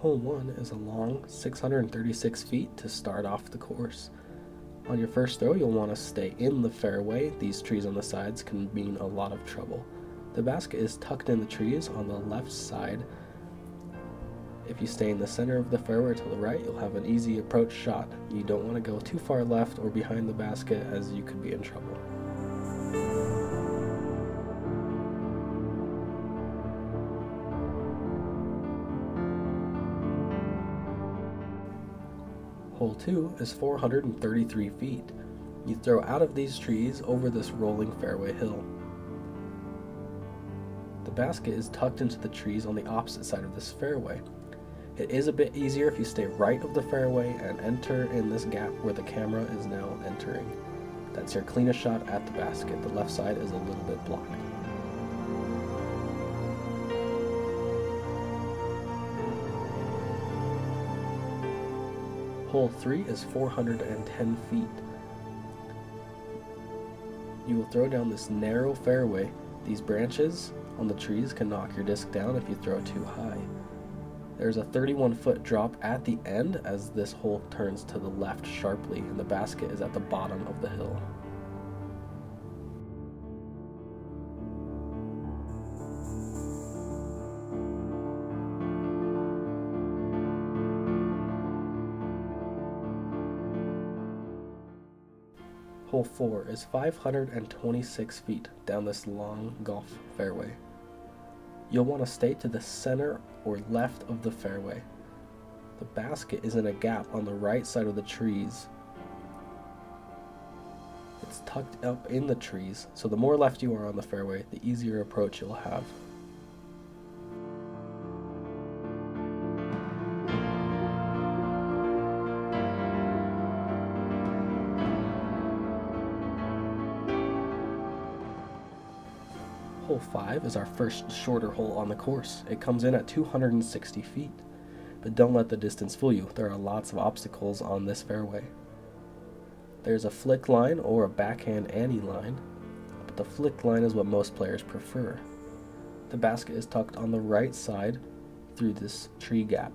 Hole 1 is a long 636 feet to start off the course. On your first throw, you'll want to stay in the fairway. These trees on the sides can mean a lot of trouble. The basket is tucked in the trees on the left side. If you stay in the center of the fairway to the right, you'll have an easy approach shot. You don't want to go too far left or behind the basket, as you could be in trouble. Hole 2 is 433 feet. You throw out of these trees over this rolling fairway hill. The basket is tucked into the trees on the opposite side of this fairway. It is a bit easier if you stay right of the fairway and enter in this gap where the camera is now entering. That's your cleanest shot at the basket. The left side is a little bit blocked. Hole 3 is 410 feet. You will throw down this narrow fairway. These branches on the trees can knock your disc down if you throw too high. There's a 31-foot drop at the end as this hole turns to the left sharply, and the basket is at the bottom of the hill. Hole 4 is 526 feet down this long golf fairway. You'll want to stay to the center or left of the fairway. The basket is in a gap on the right side of the trees. It's tucked up in the trees, so the more left you are on the fairway, the easier approach you'll have. Hole 5 is our first shorter hole on the course. It comes in at 260 feet. But don't let the distance fool you. There are lots of obstacles on this fairway. There's a flick line or a backhand ante line, but the flick line is what most players prefer. The basket is tucked on the right side through this tree gap.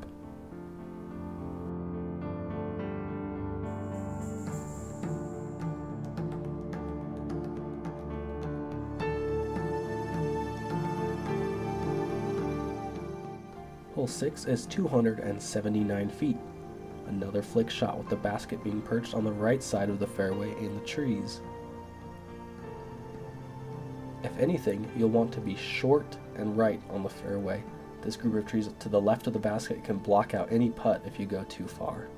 Hole 6 is 279 feet. Another flick shot with the basket being perched on the right side of the fairway in the trees. If anything, you'll want to be short and right on the fairway. This group of trees to the left of the basket can block out any putt if you go too far.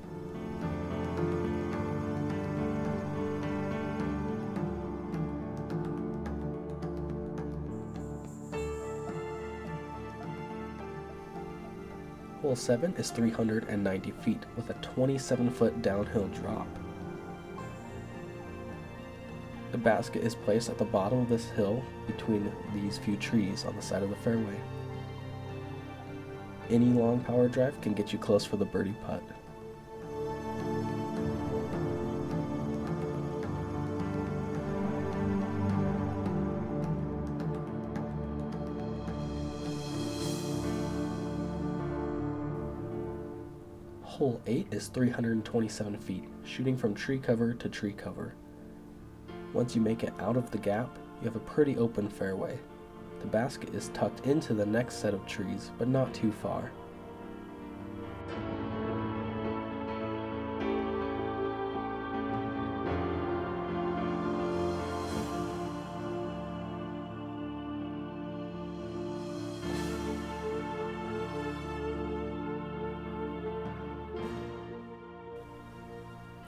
Hole 7 is 390 feet with a 27-foot downhill drop. The basket is placed at the bottom of this hill between these few trees on the side of the fairway. Any long power drive can get you close for the birdie putt. Hole 8 is 327 feet, shooting from tree cover to tree cover. Once you make it out of the gap, you have a pretty open fairway. The basket is tucked into the next set of trees, but not too far.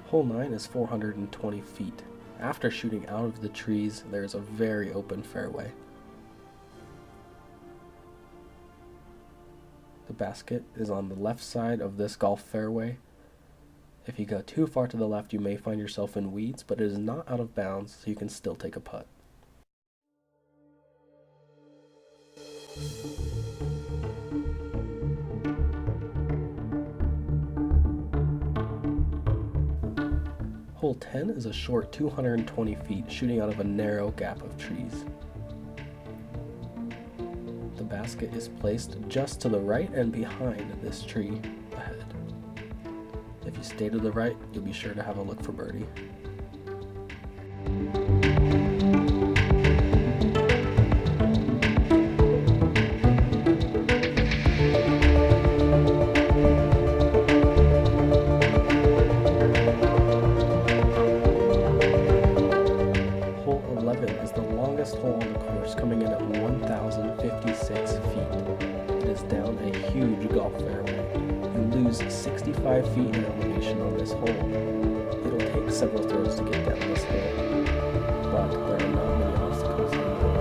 Hole 9 is 420 feet. After shooting out of the trees, there is a very open fairway. The basket is on the left side of this golf fairway. If you go too far to the left, you may find yourself in weeds, but it is not out of bounds, so you can still take a putt. Hole 10 is a short 220 feet shooting out of a narrow gap of trees. The basket is placed just to the right and behind this tree ahead. If you stay to the right, you'll be sure to have a look for birdie. Hole 11 is the longest hole on the course, coming in at 1,056 feet. It is down a huge golf fairway. You lose 65 feet in elevation on this hole. It'll take several throws to get down this hill, but there are not many obstacles in the way.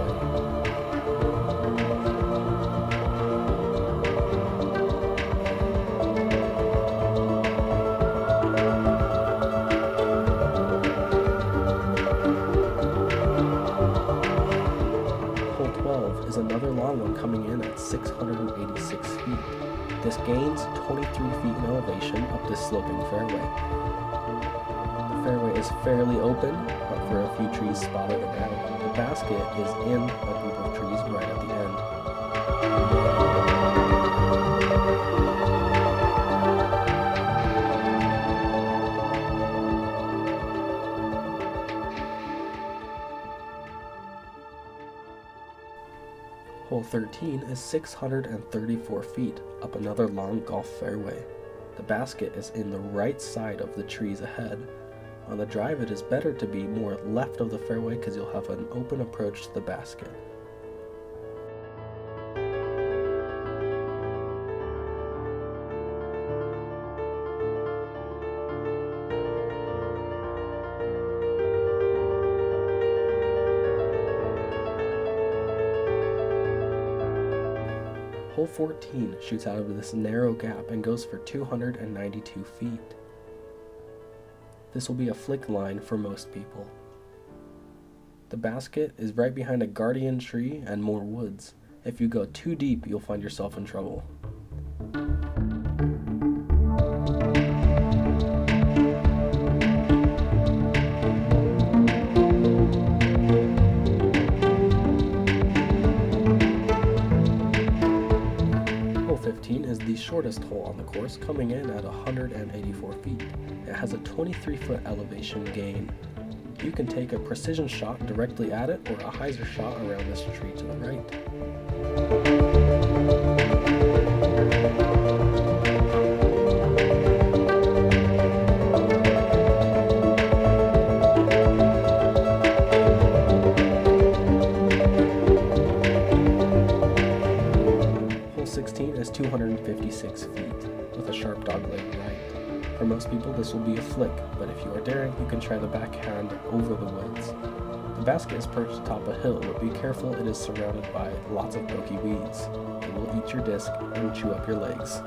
Hole 12 is another long one, coming in at 686 feet. This gains 23 feet in elevation up this sloping fairway. The fairway is fairly open, but for a few trees spotted around. The basket is in a group of trees right at the end. Hole 13 is 634 feet up another long golf fairway. The basket is in the right side of the trees ahead. On the drive, it is better to be more left of the fairway because you'll have an open approach to the basket. Hole 14 shoots out of this narrow gap and goes for 292 feet. This will be a flick line for most people. The basket is right behind a guardian tree and more woods. If you go too deep, you'll find yourself in trouble. Hole 15 is the shortest hole on the course, coming in at 184 feet. It has a 23-foot elevation gain. You can take a precision shot directly at it or a hyzer shot around this tree to the right. Hole 16 is 256 feet with a sharp dogleg right. For most people, this will be a flick, but if you are daring, you can try the backhand over the woods. The basket is perched atop a hill, but be careful, it is surrounded by lots of pokey weeds. It will eat your disc and chew up your legs.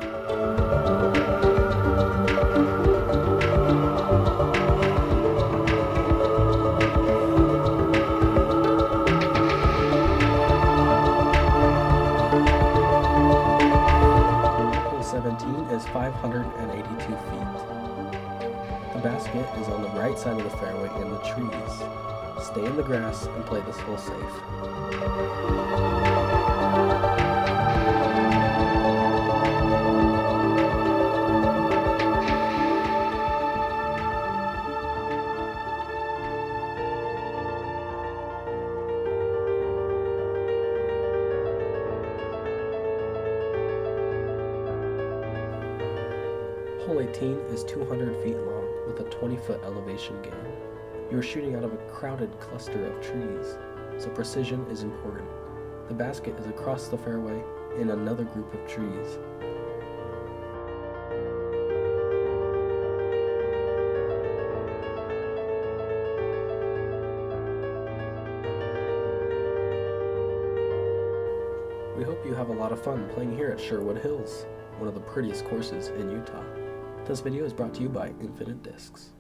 Hole 17 is 582 feet. The basket is on the right side of the fairway in the trees. Stay in the grass and play this hole safe. Hole 18 is 200 feet long with a 20-foot elevation gain. You are shooting out of a crowded cluster of trees, so precision is important. The basket is across the fairway in another group of trees. We hope you have a lot of fun playing here at Sherwood Hills, one of the prettiest courses in Utah. This video is brought to you by Infinite Discs.